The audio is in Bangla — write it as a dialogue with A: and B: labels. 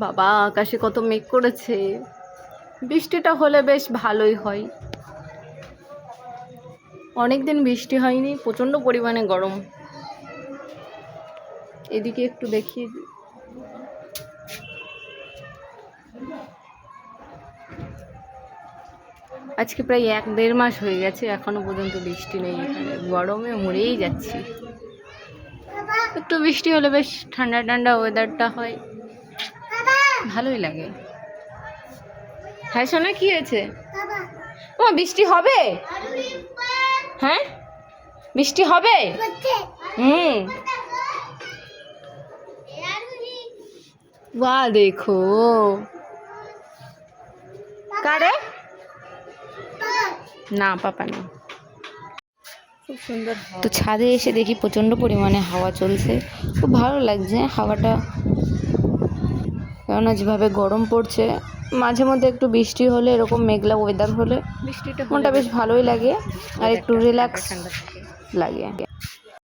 A: বাবা আকাশে কত মেঘ করেছে, বৃষ্টিটা হলে বেশ ভালোই হয়। অনেকদিন বৃষ্টি হয়নি, প্রচণ্ড পরিমাণে গরম। এদিকে একটু দেখিয়ে দিই। আজকে প্রায় 1-1.5 মাস হয়ে গেছে, এখনো পর্যন্ত বৃষ্টি নেই। এখানে গরমে মরেই যাচ্ছি। একটু বৃষ্টি হলে বেশ ঠান্ডা ঠান্ডা ওয়েদারটা হয়, ভালোই লাগে। হ্যাঁ সোনা, কি হয়েছে? ও বৃষ্টি হবে? হ্যাঁ বৃষ্টি হবে। वाह देखो कारे না পাপা না। খুব সুন্দর। তো ছাদে এসে দেখি প্রচণ্ড পরিমাণে হাওয়া চলছে, খুব ভালো লাগছে হাওয়াটা। কেননা যেভাবে গরম পড়ছে, মাঝে মধ্যে একটু বৃষ্টি হলে, এরকম মেঘলা ওয়েদার হলে মনটা বেশ ভালোই লাগে আর একটু রিল্যাক্স লাগে।